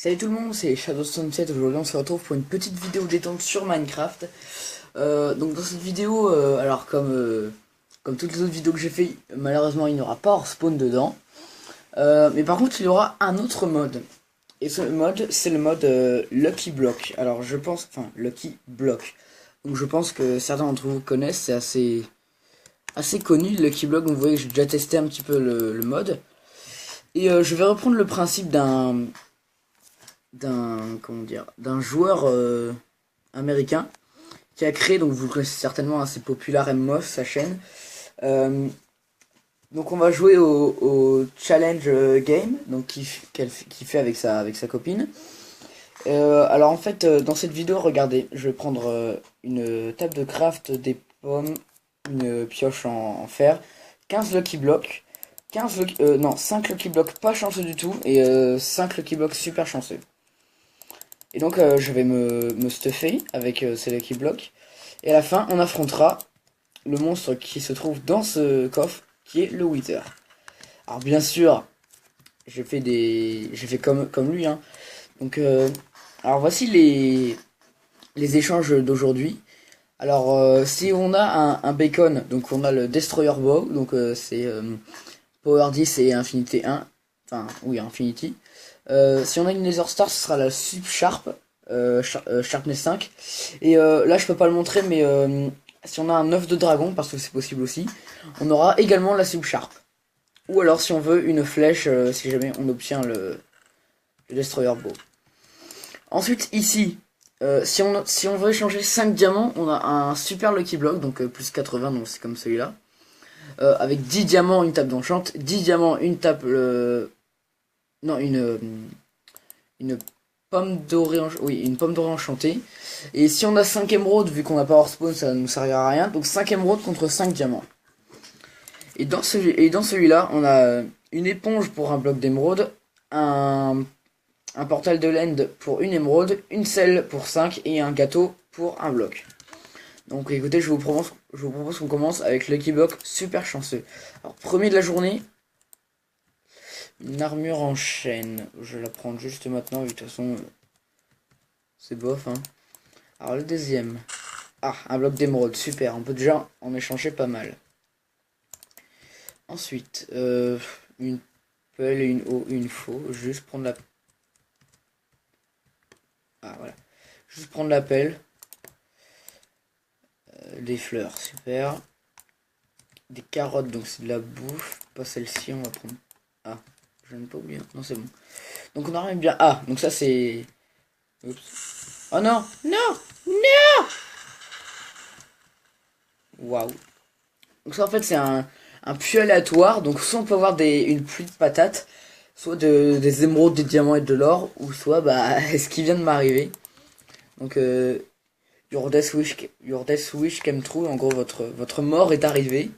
Salut tout le monde, c'est Shadow Sunset. Aujourd'hui on se retrouve pour une petite vidéo détente sur Minecraft. Donc dans cette vidéo, alors comme toutes les autres vidéos que j'ai fait, malheureusement il n'y aura pas hors spawn dedans. Mais par contre il y aura un autre mode. Et ce mode c'est le mode Lucky Block. Alors je pense, enfin Lucky Block. Donc je pense que certains d'entre vous connaissent, c'est assez connu Lucky Block. Donc vous voyez que j'ai déjà testé un petit peu le mode. Et je vais reprendre le principe d'un joueur américain qui a créé, donc vous le connaissez certainement, hein, c'est populaire Moss, sa chaîne. Euh, donc on va jouer au challenge game, donc qui fait avec sa copine. Alors en fait, dans cette vidéo, regardez, je vais prendre une table de craft, des pommes, une pioche en fer, 15 lucky blocks, 5 lucky blocks pas chanceux du tout, et 5 lucky blocks super chanceux. Et donc je vais me stuffer avec ces lucky blocks. Et à la fin, on affrontera le monstre qui se trouve dans ce coffre, qui est le Wither. Alors bien sûr, j'ai fait comme lui, hein. Donc alors voici les échanges d'aujourd'hui. Alors si on a un bacon, donc on a le Destroyer Bow, donc c'est Power 10 et Infinity 1. Enfin oui, Infinity. Si on a une Nether Star, ce sera la Sub Sharp, Sharpness 5. Et là, je peux pas le montrer, mais si on a un œuf de dragon, parce que c'est possible aussi, on aura également la Sub Sharp. Ou alors, si on veut, une flèche, si jamais on obtient le Destroyer Bow. Ensuite, ici, si on veut échanger 5 diamants, on a un super Lucky Block, donc plus 80, donc c'est comme celui-là. Avec 10 diamants, une table d'enchant, 10 diamants, une table... non, une pomme dorée, oui, une pomme dorée enchantée. Et si on a 5 émeraudes, vu qu'on n'a pas hors spawn, ça ne nous servira à rien. Donc 5 émeraudes contre 5 diamants. Et dans celui-là, on a une éponge pour un bloc d'émeraude, un portal de l'end pour une émeraude, une selle pour 5 et un gâteau pour un bloc. Donc écoutez, je vous propose qu'on commence avec Lucky Block super chanceux. Alors premier de la journée, une armure en chaîne. Je vais la prendre juste maintenant, de toute façon c'est bof, hein. Alors le deuxième. Ah, un bloc d'émeraude, super, on peut déjà en échanger pas mal. Ensuite, une pelle, une eau, une faux. Juste prendre la... Ah voilà. Juste prendre la pelle. Des fleurs, super. Des carottes, donc c'est de la bouffe. Pas celle-ci, on va prendre... Ah, je n'ai pas oublié. Non, c'est bon. Donc on arrive bien... Ah, donc ça c'est... Oups. Oh non. Non. Non. Waouh. Donc ça en fait c'est un puits aléatoire. Donc soit on peut avoir une pluie de patates, soit des émeraudes, des diamants et de l'or, ou soit bah ce qui vient de m'arriver. Donc your death wish came true. En gros votre mort est arrivée.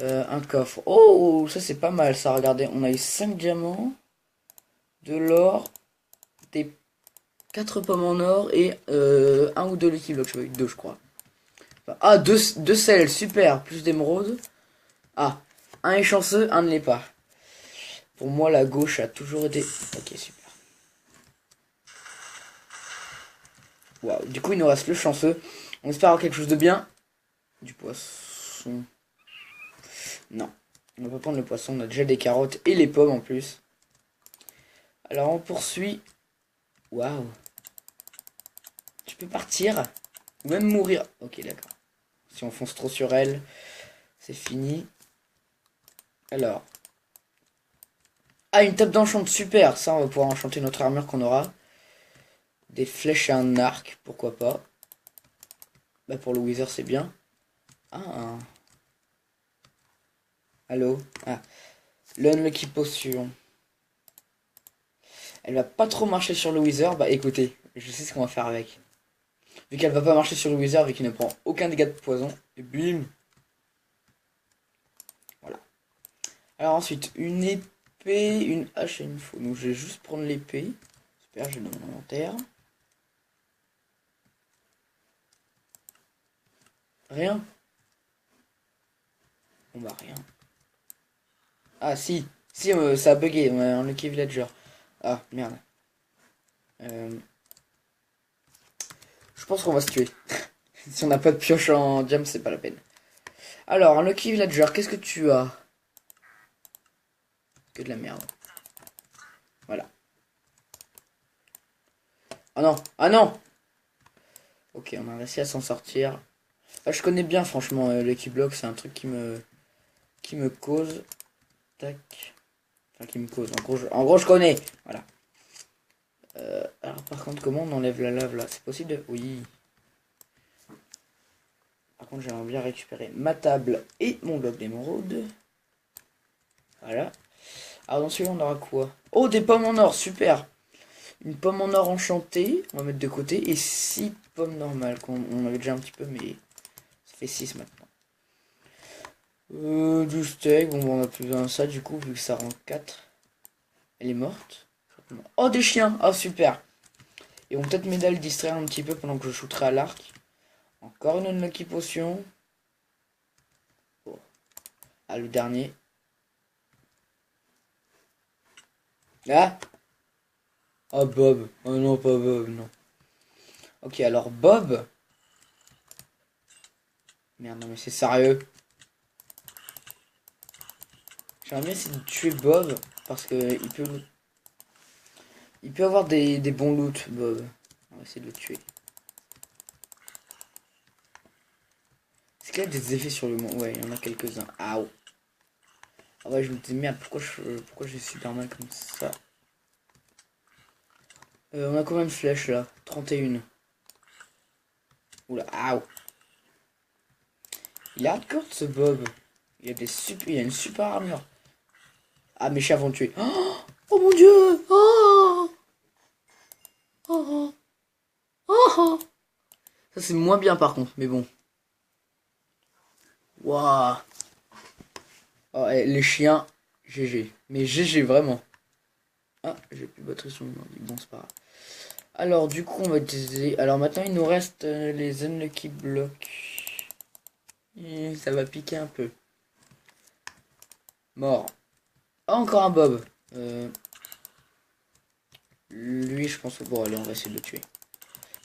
Un coffre. Oh ça c'est pas mal ça. Regardez, on a eu 5 diamants, de l'or, des 4 pommes en or et un ou deux Lucky Blocks. Je 2 je crois. Ah, deux sels, super, plus d'émeraude. Ah, un est chanceux, un ne l'est pas. Pour moi, la gauche a toujours été... Ok, super. Waouh, du coup, il nous reste le chanceux. On espère avoir quelque chose de bien. Du poisson. Non, on va pas prendre le poisson, on a déjà des carottes et les pommes en plus. Alors, on poursuit. Waouh. Tu peux partir. Ou même mourir. Ok, d'accord. Si on fonce trop sur elle, c'est fini. Alors... Ah, une table d'enchant, super. Ça, on va pouvoir enchanter notre armure qu'on aura. Des flèches et un arc, pourquoi pas. Bah, pour le Wither, c'est bien. Ah. Allô. Ah. L'Unlucky Potion. Elle va pas trop marcher sur le Wither. Bah, écoutez, je sais ce qu'on va faire avec. Vu qu'elle va pas marcher sur le Wither, vu qu'il ne prend aucun dégât de poison. Et bim. Voilà. Alors ensuite, une épée, une hache et une faux. Donc je vais juste prendre l'épée. Super, j'ai dans mon inventaire. Rien. Bon bah rien. Ah si. Si, ça a bugué. On a un Lucky Villager. Ah, merde. Je pense qu'on va se tuer. Si on n'a pas de pioche en diam, c'est pas la peine. Alors, un Lucky Villager, qu'est-ce que tu as? Que de la merde. Voilà. Ah non, ah non. Ok, on a réussi à s'en sortir. Ah, je connais bien, franchement, Lucky Block, c'est un truc qui me cause. Tac. Enfin, qui me cause. En gros, je connais. Voilà. Alors, par contre, comment on enlève la lave là? C'est possible de... Oui. Par contre, j'aimerais bien récupérer ma table et mon bloc d'émeraude. Voilà. Alors, dans celui-là, on aura quoi? Oh, des pommes en or, super. Une pomme en or enchantée, on va mettre de côté. Et 6 pommes normales, qu'on avait déjà un petit peu, mais ça fait 6 maintenant. Du steak, bon, on a plus besoin de ça du coup, vu que ça rend 4. Elle est morte. Oh, des chiens, oh super. Et on peut peut-être m'aider à le distraire un petit peu pendant que je shooterai à l'arc. Encore une unlucky potion. Oh. Ah, le dernier. Ah. Oh, Bob. Oh non, pas Bob, non. Ok, alors Bob. Merde, non mais c'est sérieux. J'aimerais bien essayer de tuer Bob. Parce que il peut avoir des bons loots, Bob. On va essayer de le tuer. Est-ce qu'il y a des effets sur le monde? Ouais, il y en a quelques-uns. Ah ouais, je me disais, merde, pourquoi je suis super mal comme ça? On a combien de flèches là? 31. Oula, aouh. Il est hardcore ce Bob. Il a une super armure. Ah, mes chats vont le tuer. Oh, oh mon dieu! Oh! Oh! Oh! Oh! Ça c'est moins bien par contre, mais bon. Waouh! Oh, les chiens, GG. Mais GG vraiment. Ah, j'ai plus de batterie sur mon ordi. Bon, c'est pas grave. Alors, du coup, on va utiliser... Alors, maintenant, il nous reste les unlucky blocks. Et ça va piquer un peu. Mort. Ah, encore un Bob. Lui, je pense que... Bon, allez, on va essayer de le tuer.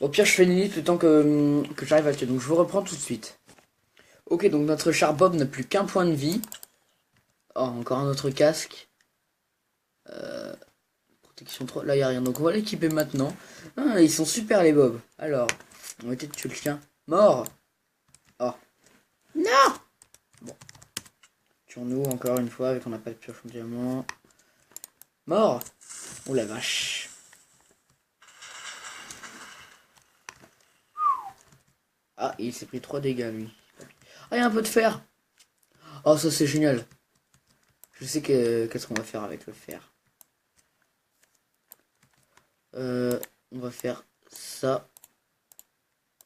Au pire, je fais une limite le temps que j'arrive à le tuer. Donc, je vous reprends tout de suite. Ok, donc notre char Bob n'a plus qu'un point de vie. Oh, encore un autre casque. Protection 3. Là, il n'y a rien. Donc, on va l'équiper maintenant. Ah, ils sont super, les Bob. Alors, on va essayer de tuer le chien. Mort. Oh. Non. Bon. Tuons-nous encore une fois, avec on n'a pas de pioche en diamant. Mort. Oh la vache. Ah, il s'est pris 3 dégâts, lui. Ah, il y a un peu de fer. Oh, ça, c'est génial. Je sais qu'est-ce qu'on va faire avec le fer. On va faire ça.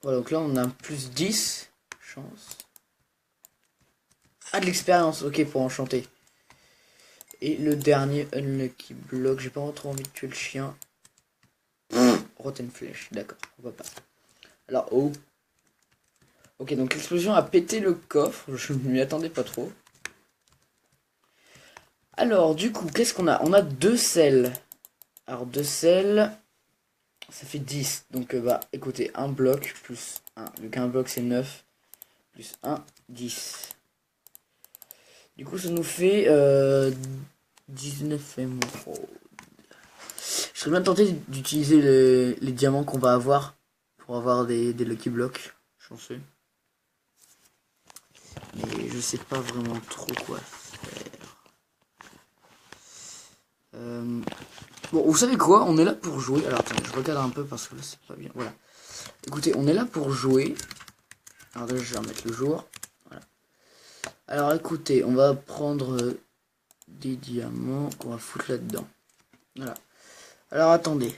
Voilà, donc là, on a un plus 10. Chance. Ah, de l'expérience. Ok, pour enchanter. Et le dernier unlucky block. J'ai pas trop envie de tuer le chien. Rotten flèche. D'accord, pourquoi pas. Alors, oh. Ok, donc l'explosion a pété le coffre. Je ne m'y attendais pas trop. Alors, du coup, qu'est-ce qu'on a? On a 2 sels. Alors, 2 sels, ça fait 10. Donc, bah, écoutez, un bloc plus 1. Vu qu'un bloc, c'est 9. Plus 1, 10. Du coup, ça nous fait 19 émeraudes. Je serais bien tenté d'utiliser les diamants qu'on va avoir pour avoir des lucky blocks. Chanceux. Mais je sais pas vraiment trop quoi faire. Bon, vous savez quoi? On est là pour jouer. Alors, attendez, je regarde un peu parce que là, c'est pas bien. Voilà. Écoutez, on est là pour jouer. Alors, déjà, je vais remettre le jour. Voilà. Alors, écoutez, on va prendre des diamants qu'on va foutre là-dedans. Voilà. Alors, attendez.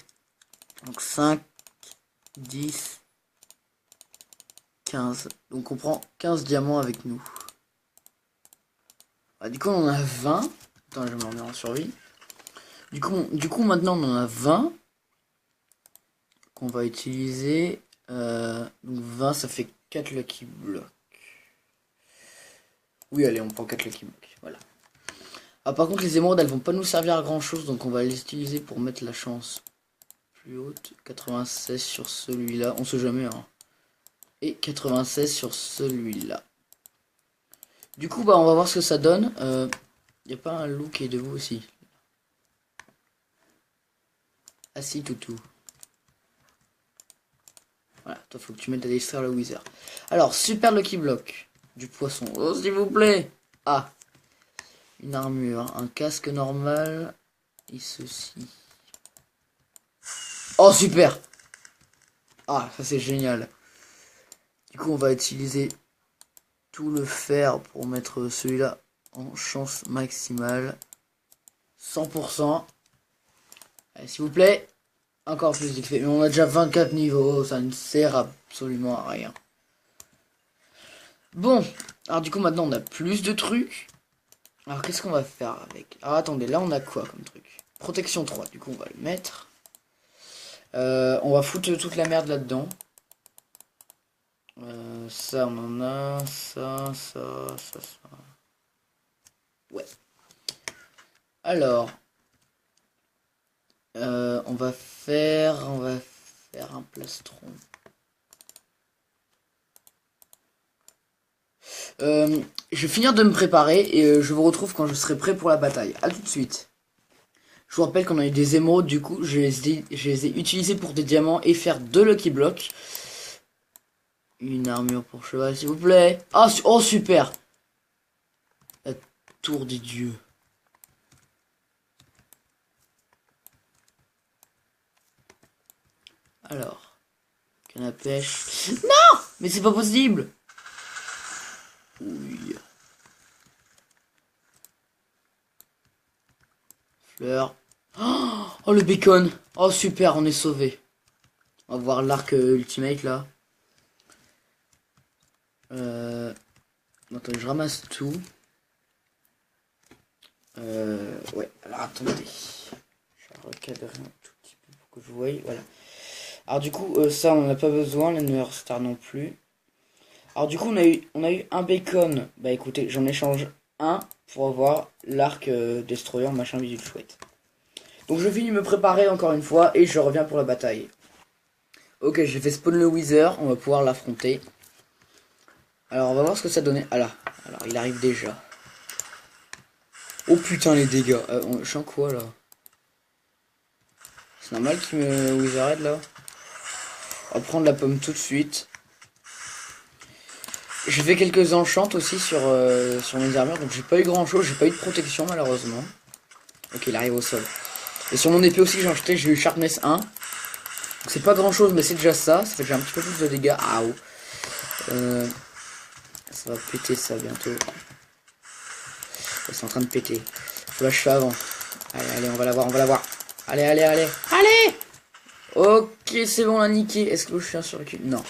Donc, 5, 10, 15. Donc, on prend 15 diamants avec nous. Ah, du coup, on en a 20. Attends, je me remets en survie. Du coup, maintenant, on en a 20 qu'on va utiliser. Donc 20, ça fait 4 lucky blocks. Oui, allez, on prend 4 lucky blocks. Voilà. Ah, par contre, les émeraudes, elles vont pas nous servir à grand chose. Donc, on va les utiliser pour mettre la chance plus haute. 96 sur celui-là. On sait jamais, hein. Et 96 sur celui-là. Du coup, bah, on va voir ce que ça donne. Y a pas un loup qui est debout aussi? Ah si, toutou. Voilà, toi, faut que tu mettes à distraire le wizard. Alors, super lucky block. Du poisson. Oh, s'il vous plaît. Ah. Une armure. Un casque normal. Et ceci. Oh, super. Ah, ça c'est génial. Du coup, on va utiliser tout le fer pour mettre celui-là en chance maximale. 100%. Allez, s'il vous plaît. Encore plus d'XP. Mais on a déjà 24 niveaux. Ça ne sert absolument à rien. Bon. Alors du coup, maintenant, on a plus de trucs. Alors, qu'est-ce qu'on va faire avec? Alors, attendez. Là, on a quoi comme truc? Protection 3. Du coup, on va le mettre. On va foutre toute la merde là-dedans. Ça, on en a. Ça. Ouais. Alors. On va faire un plastron. Je vais finir de me préparer et je vous retrouve quand je serai prêt pour la bataille. A tout de suite. Je vous rappelle qu'on a eu des émeraudes, du coup je les ai utilisés pour des diamants et faire 2 lucky blocks. Une armure pour cheval s'il vous plaît. Ah, oh super. La tour des dieux. Alors, canne à pêche. Non, mais c'est pas possible. Oui. Fleur. Oh le bacon. Oh super, on est sauvé. On va voir l'arc ultimate là. Attends, je ramasse tout. Ouais, alors attendez. Je vais recadrer un tout petit peu pour que vous voyez. Voilà. Alors du coup, ça on n'en a pas besoin, la Nether Star non plus. Alors du coup, on a eu un bacon. Bah écoutez, j'en échange un pour avoir l'arc destroyer, machin bidule chouette. Donc je finis de me préparer encore une fois et je reviens pour la bataille. Ok, j'ai fait spawn le wither, on va pouvoir l'affronter. Alors on va voir ce que ça donnait. Ah là, alors il arrive déjà. Oh putain les dégâts. Je suis en quoi là? C'est normal qu'il me wither là. On va prendre la pomme tout de suite. J'ai fait quelques enchants aussi sur mes armures, donc j'ai pas eu grand chose, j'ai pas eu de protection malheureusement. Ok, il arrive au sol. Et sur mon épée aussi j'ai acheté, j'ai eu Sharpness 1. Donc c'est pas grand chose mais c'est déjà ça, ça fait déjà un petit peu plus de dégâts. Ah oh. Ça va péter ça bientôt. C'est en train de péter. Faut l'achever avant. Allez, allez, on va l'avoir, on va l'avoir. Allez, allez, allez. Allez. Ok, c'est bon, on a niqué. Est-ce que le chien survécu? Non.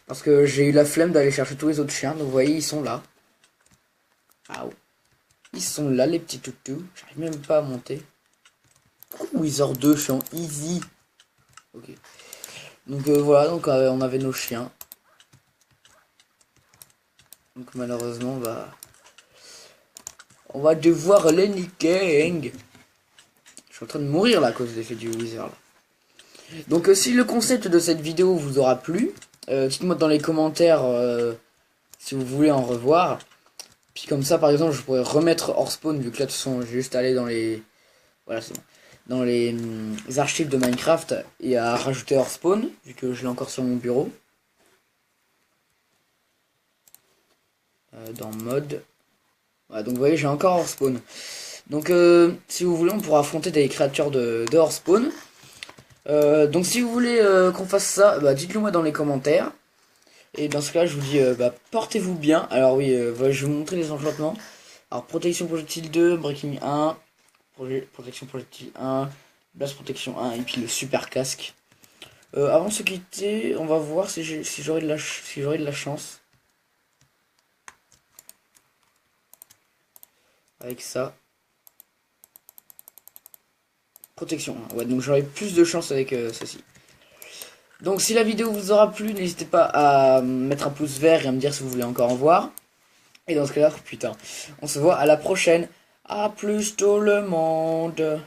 Parce que j'ai eu la flemme d'aller chercher tous les autres chiens. Donc vous voyez, ils sont là. Ah, ils sont là, les petits toutous. J'arrive même pas à monter. Pourquoi Wizard 2, je suis en easy? Ok. Donc voilà, donc on avait nos chiens. Donc malheureusement, bah... on va devoir les niquer. Je suis en train de mourir là à cause de l'effet du wizard. Donc si le concept de cette vidéo vous aura plu, dites-moi dans les commentaires si vous voulez en revoir. Puis comme ça par exemple je pourrais remettre hors spawn vu que là de toute façon j'ai juste allé dans les... voilà c'est bon. Dans les archives de Minecraft et à rajouter hors spawn vu que je l'ai encore sur mon bureau. Dans mode. Voilà, donc vous voyez j'ai encore hors spawn. Donc si vous voulez on pourra affronter des créatures de hors spawn. Donc si vous voulez qu'on fasse ça, bah, dites-le moi dans les commentaires. Et dans ce cas je vous dis bah, portez-vous bien. Alors oui, voilà, je vais vous montrer les enchantements. Alors protection projectile 2, breaking 1, protection projectile 1, blast protection 1 et puis le super casque. Avant de se quitter, on va voir si j'aurai de la chance. Avec ça. Protection 1. Ouais, donc j'aurai plus de chance avec ceci. Donc si la vidéo vous aura plu, n'hésitez pas à mettre un pouce vert et à me dire si vous voulez encore en voir. Et dans ce cas-là, putain, on se voit à la prochaine. A plus tout le monde.